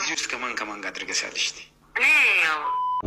እዚህ ውስጥ ከማን ጋር አድርገሻለሽ?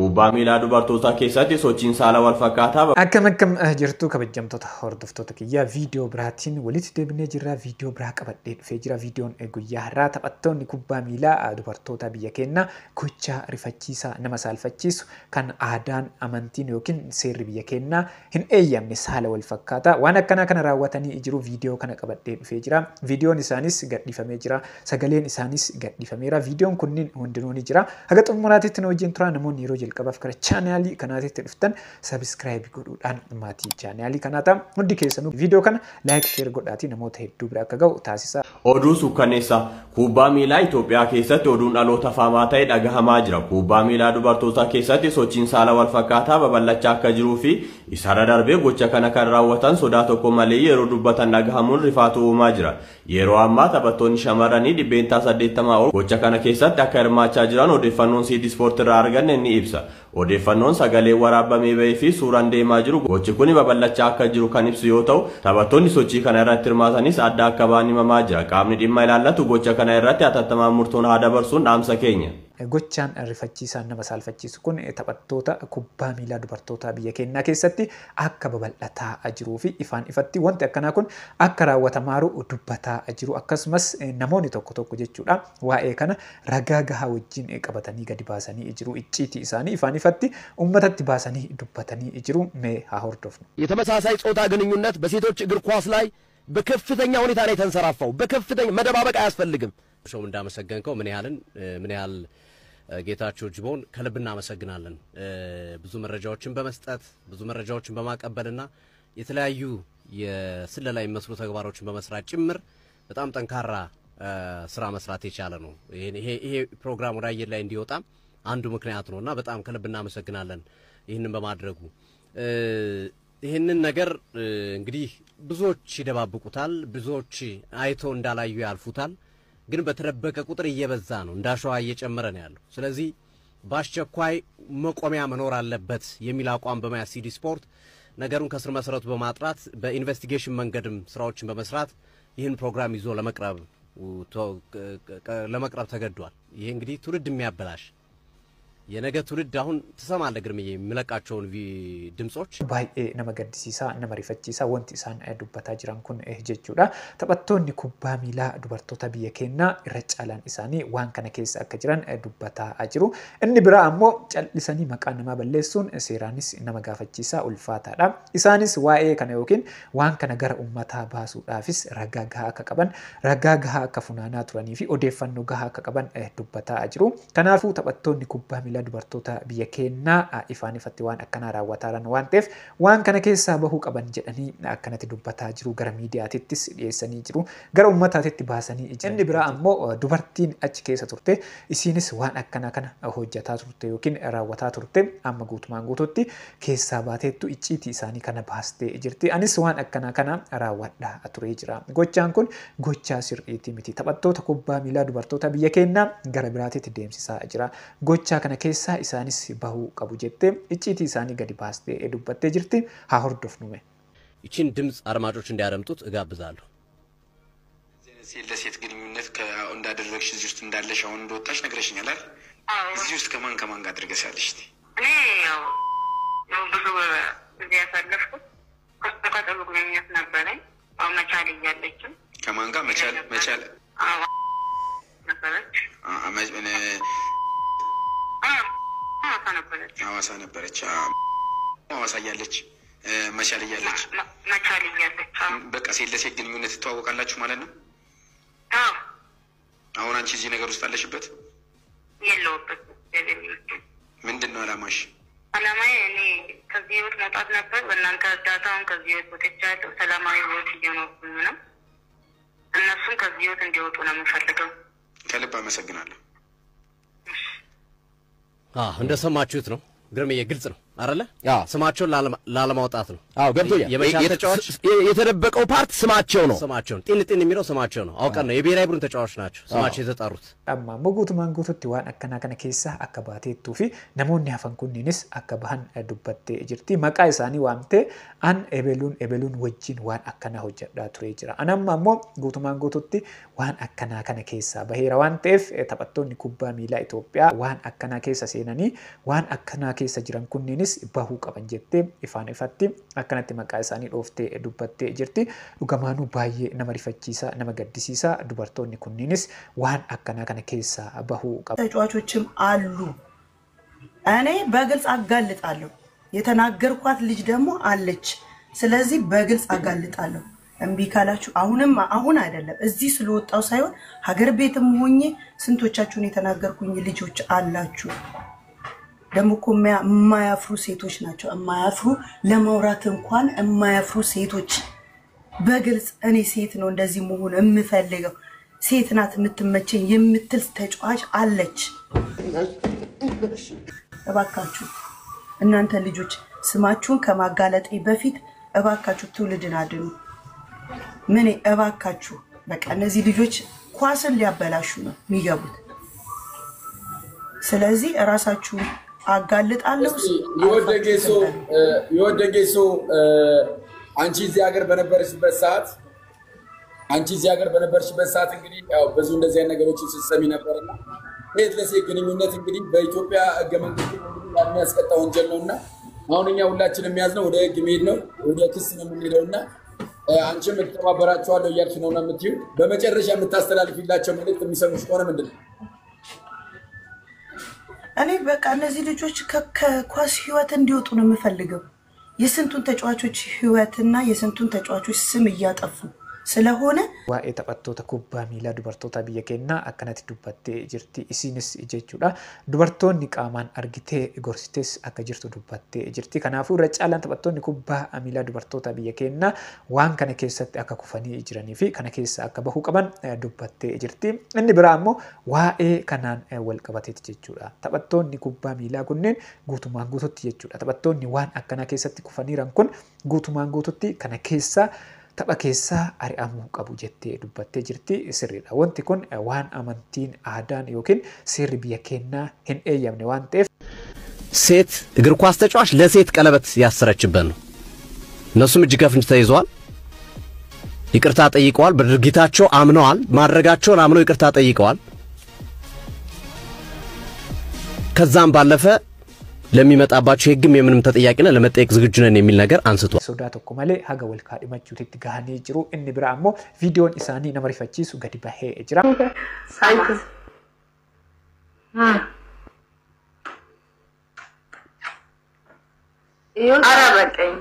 Kubbaa miilaa dubartootaa keessatti sochiin saala wal fakkaataa akkam jirtu kabajamtoota hordoftoota kiyyaa viidiyoo biraatiin walitti deebinee jirra viidiyoo biraa qabadhee dhufee jira viidiyoon guyyaa har'aa taphattoonni kubbaa miilaa dubartoota biyya keenyaa gochaa rifachiisaa nama saalfachiisu kan aadaan amantiin yookiin seerri biyya keenyaa hin eeyyamne saala wal fakkaataa waan akkanaa kana raawwatanii jiru viidiyoo kana qabadhee dhufee jira viidiyoon isaanis gadhiifamee jira sagaleen isaanis gadhiifameera viidiyoon kunniin hundinuu ni jira haga xumuraatitti nu wajjin tura namoonni yeroo jalqabaaf kara chaanaalii kanaatitti dhuftan subscribe godhuudhaan maatii chaanaalii kanaata hundi keessanuu viidiyoo kana like share godhaatii namoota hedduu bira akka ga'u taasisa. Oduu suukkaneessa kubbaa miilaa Itoophiyaa keessatti oduun dhaloota faamaa ta'e dhagahamaa jira. Kubbaa miilaa dubartootaa keessatti sochiin saala wal fakkaataa babal'achaa akka jiruu fi isarra darbee gocha kana kan raawwatan sodaa tokko malee yeroo dubbatan dhagahamuun rifaatu uumaa jira. Yeroo ammaa taphattoonni shamarranii dhibbeentaa 80 ol gocha kana keessatti akka hirmaachaa jiran odeeffannoon CD Sport irraa arganne ni ibsa. Odeeffannoon sagalee waraabamee bahee fi suuraan deemaa jiru gochi kun babal'achaa akka jiru kan ibsu yoo ta'u taphattoonni sochii kana irratti hirmaatanis adda akka ba'an himamaa jira. Qaamni dhimma ilaallatu gocha kana irratti hatattamaan murtoon haa dabarsuun dhaamsa keenya. Gochaan rifachiisaan nama saalfachiisu kun taphattoota kubbaa miilaa dubartoota biyya keenyaa keessatti akka babal'ataa jiruu fi ifaan ifatti wanti akkanaa kun akka raawwatamaaru dubbataa jiru akkasumas namoonni tokko jechuudha waa'ee kana ragaa gahaa wajjin qabatanii gadi baasanii jiru icciitii isaanii ifaan ifatti ummatatti baasanii dubbatanii jiru mee haa hordofnu. የተመሳሳይ ጾታ ግንኙነት በሴቶች እግር ኳስ ላይ በከፍተኛ ሁኔታ ላይ ተንሰራፋው በከፍተኛ መደባበቅ አያስፈልግም። ሾው እንዳመሰገንከው ምን ያህል ጌታቸው ጅቦን ከልብና አመሰግናለን። ብዙ መረጃዎችን በመስጠት ብዙ መረጃዎችን በማቀበልና የተለያዩ የስለላ የሚመስሉ ተግባሮችን በመስራት ጭምር በጣም ጠንካራ ስራ መስራት የቻለ ነው። ይሄ ፕሮግራም ወደ አየር ላይ እንዲወጣ አንዱ ምክንያት ነውና በጣም ከልብና አመሰግናለን ይሄንን በማድረጉ። ይሄንን ነገር እንግዲህ ብዙዎች ይደባብቁታል ብዙዎች አይቶ እንዳላዩ ያልፉታል ግን በተደበቀ ቁጥር እየበዛ ነው እንዳሸዋ እየጨመረ ነው ያለው። ስለዚህ ባስቸኳይ መቆሚያ መኖር አለበት የሚል አቋም በመያዝ ሲዲ ስፖርት ነገሩን ከስር መሰረቱ በማጥራት በኢንቨስቲጌሽን መንገድም ስራዎችን በመስራት ይህን ፕሮግራም ይዞ ለመቅረብ ተገዷል። ይሄ እንግዲህ ትውልድ የሚያበላሽ የነገ ትውልድ አሁን ተሰማለ ግርምዬ የሚለቃቸውን ድምጾች ባይኤ ነመገድሲሳ ነመሪፈቺሳ ወንቲ ኢሳን ዱበታ ጅራን ኩን ጀቹዳ ተበቶኒ ኩባ ሚላ ዱበርቶታ ቢየኬና ረጫላን ኢሳኒ ዋን ከነ ኬስ አከጅራን ዱበታ አጅሩ እኒ ብራ አሞ ጨልሰኒ መቃነማ በለሱን ሴራኒስ ነመጋፈቺሳ ኡልፋታዳ ኢሳኒስ ዋኤ ከነ ዮኪን ዋን ከነ ገረ ኡመታ ባሱ ዳፊስ ረጋጋ ከቀበን ረጋጋ ከፉናና ቱራኒ ፊ ኦዴፈኑ ጋጋ ከቀበን ዱበታ አጅሩ ከናፉ ተበቶኒ ኩባ ሚላ dubartoota biyya keenyaa ifaan ifatti waan akkana raawwataran waan ta'eef waan kana keessaa bahuu qaban jedhanii akkanatti dubbataa jiru gara miidiyaatittis dhiyeessanii jiru gara ummataatitti baasanii inni biraa ammoo dubartiin achi keessa turte isinis waan akkana kana hojjetaa turte yookiin raawwataa turte amma guutumaan guututti keessaa baateettu icciitii isaanii kana baastee jirti anis waan akkana kana raawwadhaa turee jira gochaan kun gochaa sirriitii miti taphattoota kubbaa miilaa dubartoota biyya keenyaa gara biraatitti deemsisaa jira gochaa kana keessa isaanis bahuu qabu jette icciitii isaanii gadi baastee dubbattee jirti haa hordofnume. ይችን ድምጽ አድማጮች እንዲያደምጡት እጋብዛለሁ። ለሴት ግንኙነት እንዳደረግሽ እዚህ ውስጥ እንዳለሽ አሁን እንደወጣሽ ነግረሽኛል አይደል? እዚህ ውስጥ ከማን ጋር አድርገሻለሽ? እኔ ያው ብዙ ጊዜ ያሳለፍኩት ከስተቀጠሉ ግንኙነት ነበረኝ። አሁን መቻል እያለችም ከማን ጋር መቻል ነበረች ሐዋሳ ነበረች ሐዋሳ እያለች መቻል እያለች በቃ ሴት ለሴት ግንኙነት ትተዋወቃላችሁ ማለት ነው? አዎ። አሁን አንቺ እዚህ ነገር ውስጥ አለሽበት? የለውበት። ምንድነው አላማሽ? አላማዬ እኔ ከዚህ ህይወት መውጣት ነበር በእናንተ እርዳታውን ከዚህ ህይወት ወጥቻለሁ ሰላማዊ ህይወት እየኖርኩኝ ነው እነሱም ከዚህ ህይወት እንዲወጡ ነው የምፈልገው። ከልብ አመሰግናለሁ። እንደሰማችሁት ነው ግርምዬ ግልጽ ነው አይደለ ስማቸውን ላለማውጣት ነው ገብቶኛል የመቻል ተጫዋች የተደበቀው ፓርት ስማቸው ነው ጢን የሚለው ስማቸው ነው አውቀን ነው የብሔራዊ ቡድን ተጫዋች ናቸው ስማቸው የተጠሩት amma moguutumaan guututti waan akkana kana keessa akka baateettuu fi namoonni hafan kunniinis akka bahan dubbattee jirti maqaa isaanii waamtee an ebeluun wajjin waan akkana hojjedhaa turee jira anamma ammoo guutumaan guututti waan akkanaa kana keessa baheera waan ta'eef taphattoonni kubbaa miilaa Itoophiyaa waan akkanaa keessa seenanii waan akkanaa keessa jiran kunniinis bahuu qaban jettee ifaan ifatti akkanatti maqaa isaanii dhooftee dubbattee jirti dhugamaanuu baay'ee nama rifachiisaa nama gaddisiisaa dubartoonni kunniinis waan akkanaa kana keessa bahuu qaban ተጫዋቾችም አሉ እኔ በግልጽ አጋልጣለሁ የተናገርኳት ልጅ ደግሞ አለች ስለዚህ በግልጽ አጋልጣለሁ እምቢ ካላችሁ አሁን አይደለም እዚህ ስለወጣው ሳይሆን ሀገር ቤትም ሆኜ ስንቶቻችሁን የተናገርኩኝ ልጆች አላችሁ ደግሞ የማያፍሩ ሴቶች ናቸው የማያፍሩ ለማውራት እንኳን የማያፍሩ ሴቶች በግልጽ እኔ ሴት ነው እንደዚህ መሆን የምፈልገው ሴት ናት የምትመቸኝ የምትል ተጫዋች አለች እባካችሁ እናንተ ልጆች ስማችሁን ከማጋለጤ በፊት እባካችሁ ትውልድን አድኑ ምን እባካችሁ በቃ እነዚህ ልጆች ኳስን ሊያበላሹ ነው የሚገቡት ስለዚህ ራሳችሁ አጋልጣለሁ ይወደጌሶ አንቺ እዚህ ሀገር በነበርሽበት ሰዓት እንግዲህ ያው ብዙ እንደዚህ አይነት ነገሮችን ስትሰሚ ነበርና ሴት ለሴት ግንኙነት እንግዲህ በኢትዮጵያ ህገ መንግስት የሚያስቀጣ ወንጀል ነውና አሁን እኛ ሁላችንም ያዝነው ወደ ህግ መሄድ ነው ወደ ክስ ነው የምንሄደውና አንቺም ተባበራችኋለሁ እያልሽ ነውና የምትይው በመጨረሻ የምታስተላልፊላቸው መልእክት የሚሰሙሽ ከሆነ ምንድነው እኔ በቃ እነዚህ ልጆች ከኳስ ህይወት እንዲወጡ ነው የምፈልገው የስንቱን ተጫዋቾች ህይወትና የስንቱን ተጫዋቾች ስም እያጠፉ ስለሆነ waa'ee taphattoota kubbaa miilaa dubartoota biyya keenyaa akkanatti dubbattee jirti isinis jechuudha dubartoonni qaamaan argitee gorsitees akka jirtu dubbattee jirti kanaafuu irra caalaan taphattoonni kubbaa miilaa dubartoota biyya keenyaa waan kana keessatti akka kufanii jiranii fi kana keessa akka bahuu qaban dubbattee jirti inni biraa ammoo waa'ee kanaan wal qabateeti jechuudha taphattoonni kubbaa miilaa kunneen guutumaan guututti jechuudha taphattoonni waan akkana keessatti kufaniiran kun guutumaan guututti kana keessa tapha keessa ari'amuu qabu jettee dubbattee jirti sirriidha wanti kun waan amantiin aadaan yookiin sirri biyya keenyaa hin eeyyamne waan ta'eef ሴት እግር ኳስ ተጫዋች ለሴት ቀለበት ያሰረችበት ነው እነሱም እጅ ከፍንጅ ተይዘዋል ይቅርታ ጠይቀዋል በድርጊታቸው አምነዋል ማድረጋቸውን አምነው ይቅርታ ጠይቀዋል ከዛም ባለፈ ለሚመጣባቸው ህግም የምንም ተጠያቂና ለመጠየቅ ዝግጁ ነን የሚል ነገር አንስቷል ሶዳ tokko malee haga wal kaadhimachuutti gahanii jiru inni biraa ammoo viidiyoon isaanii nama rifachiisu gadi bahee jira arabaqeen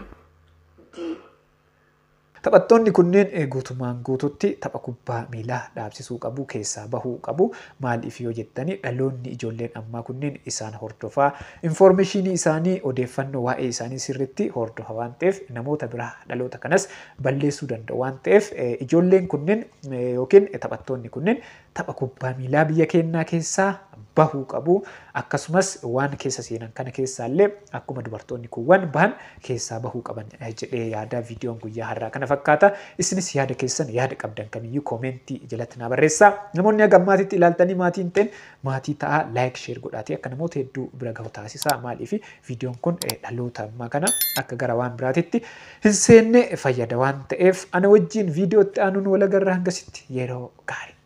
taphattoonni kunneen guutumaan guututti tapha kubbaa miilaa dhaabsisuu qabu keessaa bahuu qabu maaliif yoo jettanii dhaloonni ijoolleen ammaa kunneen isaan hordofaa informationii isaanii odeeffannoo waa'ee isaanii sirriitti hordofa waan ta'eef namoota biraa dhaloota kanas balleessuu danda'u waan ta'eef ijoolleen kunneen yookiin taphattoonni kunneen tapha kubbaa miilaa biyya keenyaa keessaa bahuu qabu akkasumas waan keessa seenan kana keessaallee akkuma dubartoonni kuwwan bahan keessaa bahuu qaban jedhee yaada viidiyoon guyyaa har'aa kana fakkaata isinis yaada keessan yaada qabdan kamiyyuu koomentii jalatti naa barreessaa namoonni gammaatitti ilaaltanii maatiin ta'en maatii ta'a laayik sheer godhaatii akka namoota hedduu bira gahu taasisaa maaliif viidiyoon kun dhaloota ammaa kana akka gara waan biraatitti hin seenne fayyada waan ta'eef ana wajjin viidiyootti aanuun walagarraa hangasitti yeroo gaarii